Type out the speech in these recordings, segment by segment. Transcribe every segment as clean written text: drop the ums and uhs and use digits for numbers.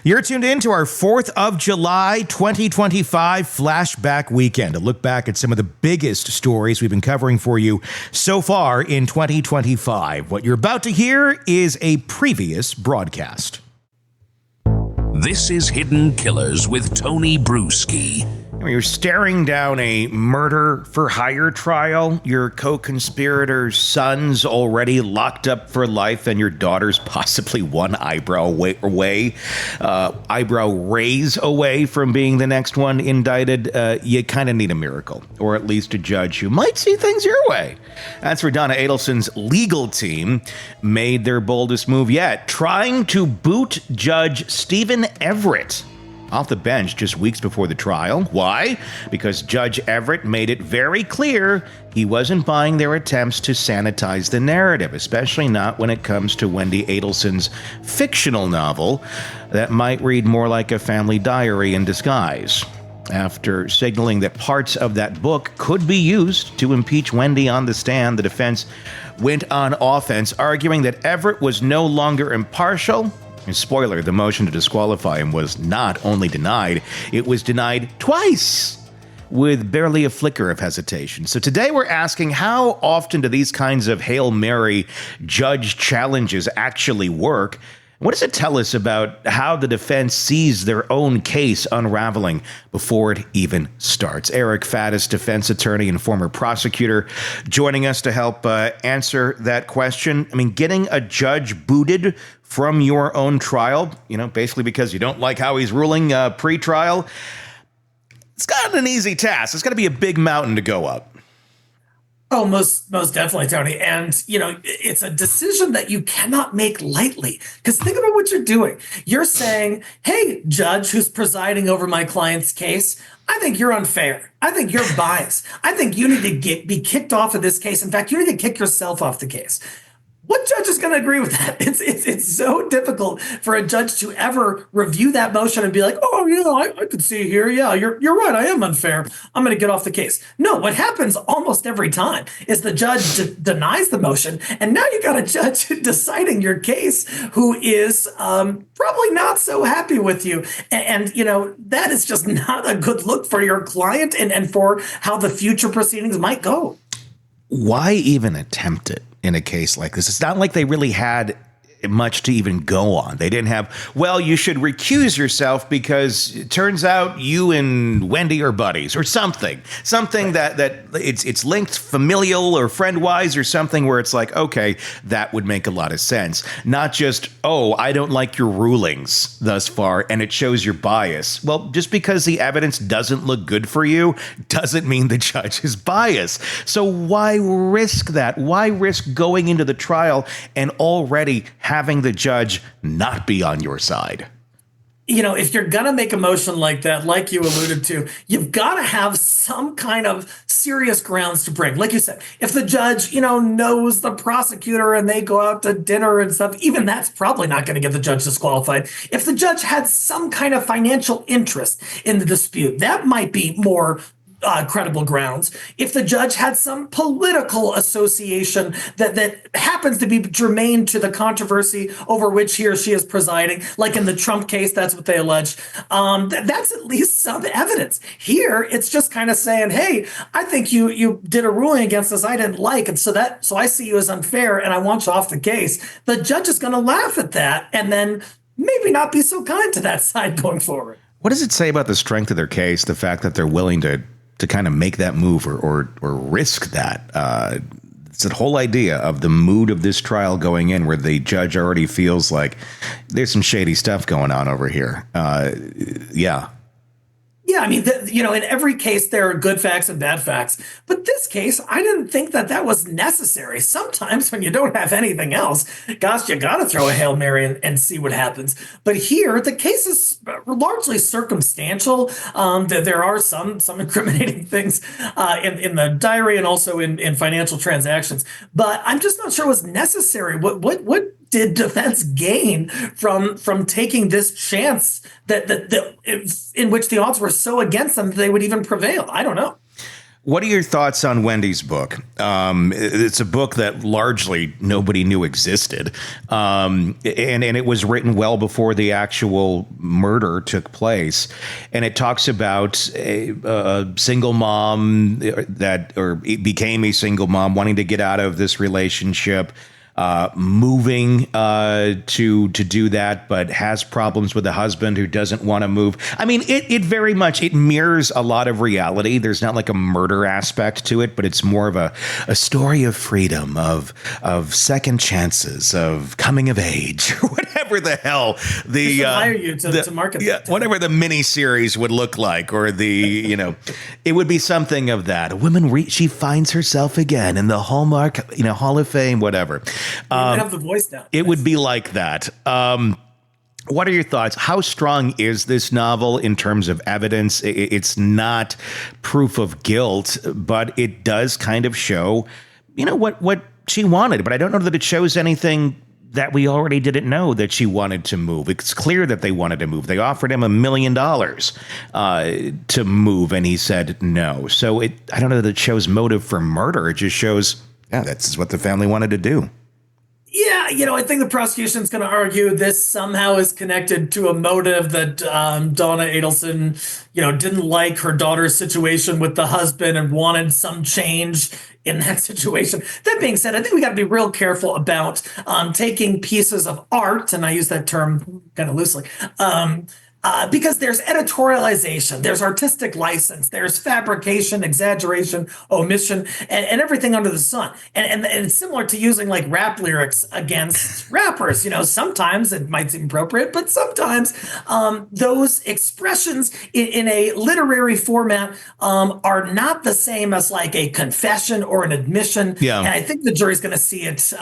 You're tuned in to our 4th of July 2025 flashback weekend. A look back at some of the biggest stories we've been covering for you so far in 2025. What you're about to hear is a previous broadcast. This is Hidden Killers with Tony Brueski. You're staring down a murder for hire trial. Your co-conspirator's son's already locked up for life, and your daughter's possibly one eyebrow raise away from being the next one indicted. You kind of need a miracle, or at least a judge who might see things your way. That's where Donna Adelson's legal team made their boldest move yet, trying to boot Judge Stephen Everett off the bench just weeks before the trial. Why? Because Judge Everett made it very clear he wasn't buying their attempts to sanitize the narrative, especially not when it comes to Wendy Adelson's fictional novel that might read more like a family diary in disguise. After signaling that parts of that book could be used to impeach Wendy on the stand, the defense went on offense, arguing that Everett was no longer impartial. And spoiler, the motion to disqualify him was not only denied, it was denied twice, with barely a flicker of hesitation. So today we're asking, how often do these kinds of Hail Mary judge challenges actually work? What does it tell us about how the defense sees their own case unraveling before it even starts? Eric Faddis, defense attorney and former prosecutor, joining us to help answer that question. I mean, getting a judge booted from your own trial, basically because you don't like how he's ruling pre-trial, it's not an easy task. It's got to be a big mountain to go up. Oh, most definitely, Tony. And, it's a decision that you cannot make lightly, because think about what you're doing. You're saying, hey, judge who's presiding over my client's case, I think you're unfair. I think you're biased. I think you need to be kicked off of this case. In fact, you need to kick yourself off the case. What judge is going to agree with that? It's so difficult for a judge to ever review that motion and be like, oh, I could see here. Yeah, you're right. I am unfair. I'm going to get off the case. No, what happens almost every time is the judge denies the motion. And now you got a judge deciding your case who is probably not so happy with you. And that is just not a good look for your client and for how the future proceedings might go. Why even attempt it in a case like this? It's not like they really had much to even go on. They didn't have, well, you should recuse yourself because it turns out you and Wendy are buddies or something that it's linked familial or friend wise or something where it's like, okay, that would make a lot of sense. Not just, oh, I don't like your rulings thus far and it shows your bias. Well, just because the evidence doesn't look good for you doesn't mean the judge is biased. So why risk that? Why risk going into the trial and already having the judge not be on your side? If you're going to make a motion like that, like you alluded to, you've got to have some kind of serious grounds to bring. Like you said, if the judge, knows the prosecutor and they go out to dinner and stuff, even that's probably not going to get the judge disqualified. If the judge had some kind of financial interest in the dispute, that might be more credible grounds. If the judge had some political association that happens to be germane to the controversy over which he or she is presiding, like in the Trump case, that's what they allege. That's at least some evidence. Here, it's just kind of saying, hey, I think you did a ruling against us I didn't like, and so I see you as unfair, and I want you off the case. The judge is going to laugh at that, and then maybe not be so kind to that side going forward. What does it say about the strength of their case, the fact that they're willing to kind of make that move or risk that? It's that whole idea of the mood of this trial going in where the judge already feels like there's some shady stuff going on over here. Yeah. Yeah, I mean, in every case, there are good facts and bad facts. But this case, I didn't think that was necessary. Sometimes when you don't have anything else, gosh, you got to throw a Hail Mary and see what happens. But here, the case is largely circumstantial. There are some incriminating things in the diary and also in financial transactions. But I'm just not sure it was necessary. What did defense gain from taking this chance that in which the odds were so against them that they would even prevail? I don't know. What are your thoughts on Wendy's book? It's a book that largely nobody knew existed, and it was written well before the actual murder took place. And it talks about a single mom or became a single mom wanting to get out of this relationship, moving to do that, but has problems with a husband who doesn't want to move. I mean, it very much, it mirrors a lot of reality. There's not like a murder aspect to it, but it's more of a story of freedom, of second chances, of coming of age, whatever the hell the hire you to market that. Whatever the mini series would look like, or it would be something of that. A woman she finds herself again in the Hallmark, Hall of Fame, whatever. You have the voice down. It would be like that. What are your thoughts? How strong is this novel in terms of evidence? It's not proof of guilt, but it does kind of show, what she wanted. But I don't know that it shows anything that we already didn't know, that she wanted to move. It's clear that they wanted to move. They offered him $1 million to move, and he said no. So I don't know that it shows motive for murder. It just shows, that's what the family wanted to do. Yeah, I think the prosecution's going to argue this somehow is connected to a motive that Donna Adelson, didn't like her daughter's situation with the husband and wanted some change in that situation. That being said, I think we got to be real careful about taking pieces of art, and I use that term kind of loosely, because there's editorialization, there's artistic license, there's fabrication, exaggeration, omission, and everything under the sun. And it's similar to using like rap lyrics against rappers. Sometimes it might seem appropriate, but sometimes those expressions in a literary format are not the same as like a confession or an admission. Yeah. And I think the jury's going to see it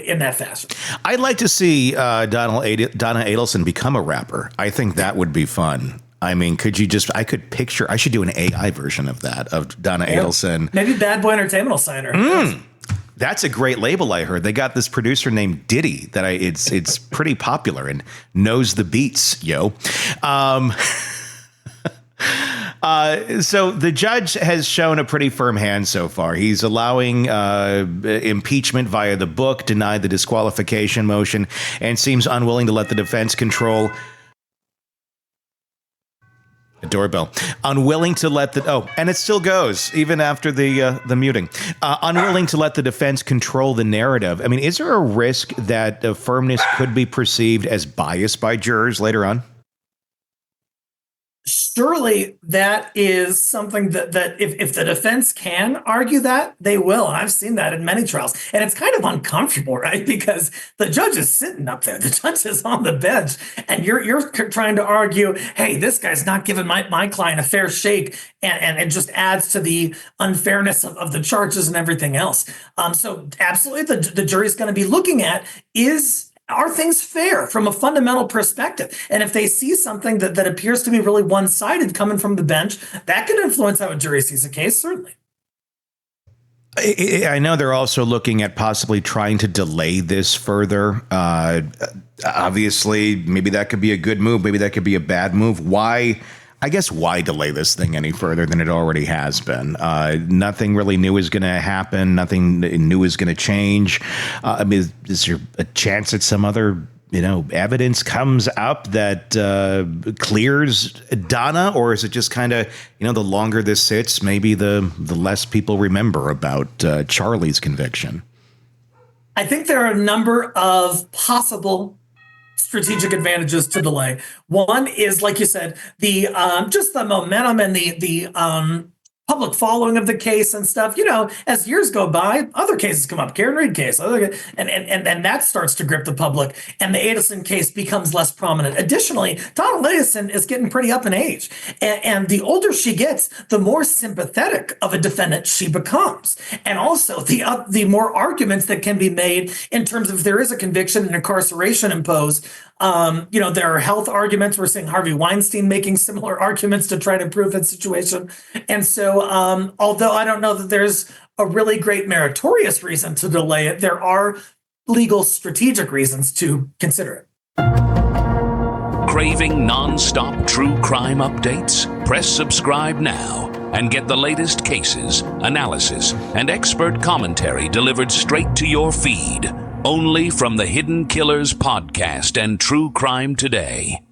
in that fashion. I'd like to see Donna Adelson become a rapper. I think that would be fun. I mean, I should do an AI version of that, of Donna Adelson. Maybe Bad Boy Entertainment will sign her. That's a great label. I heard they got this producer named Diddy that it's pretty popular and knows the beats, yo. So the judge has shown a pretty firm hand so far. He's allowing impeachment via the book, denied the disqualification motion, and seems unwilling to let the defense control a doorbell. Unwilling to let and it still goes even after the muting. Unwilling to let the defense control the narrative. I mean, is there a risk that firmness could be perceived as bias by jurors later on? Surely that is something that if the defense can argue that, they will. And I've seen that in many trials. And it's kind of uncomfortable, right? Because the judge is sitting up there. The judge is on the bench. And you're trying to argue, hey, this guy's not giving my client a fair shake. And it just adds to the unfairness of the charges and everything else. So absolutely, the jury's going to be looking at are things fair from a fundamental perspective? And if they see something that appears to be really one-sided coming from the bench, that could influence how a jury sees a case, certainly. I know they're also looking at possibly trying to delay this further. Obviously, maybe that could be a good move. Maybe that could be a bad move. Why delay this thing any further than it already has been? Nothing really new is going to happen. Nothing new is going to change. I mean, is there a chance that some other, evidence comes up that clears Donna? Or is it just kind of, the longer this sits, maybe the less people remember about Charlie's conviction? I think there are a number of possible strategic advantages to delay. One is, like you said, the just the momentum and the public following of the case and stuff. As years go by, other cases come up. Karen Reed case, and that starts to grip the public, and the Adelson case becomes less prominent. Additionally, Donna Adelson is getting pretty up in age, and the older she gets, the more sympathetic of a defendant she becomes, and also the more arguments that can be made in terms of if there is a conviction and incarceration imposed. There are health arguments. We're seeing Harvey Weinstein making similar arguments to try to improve that situation. And so, although I don't know that there's a really great meritorious reason to delay it, there are legal strategic reasons to consider it. Craving non-stop true crime updates? Press subscribe now. and get the latest cases, analysis, and expert commentary delivered straight to your feed, only from the Hidden Killers podcast and True Crime Today.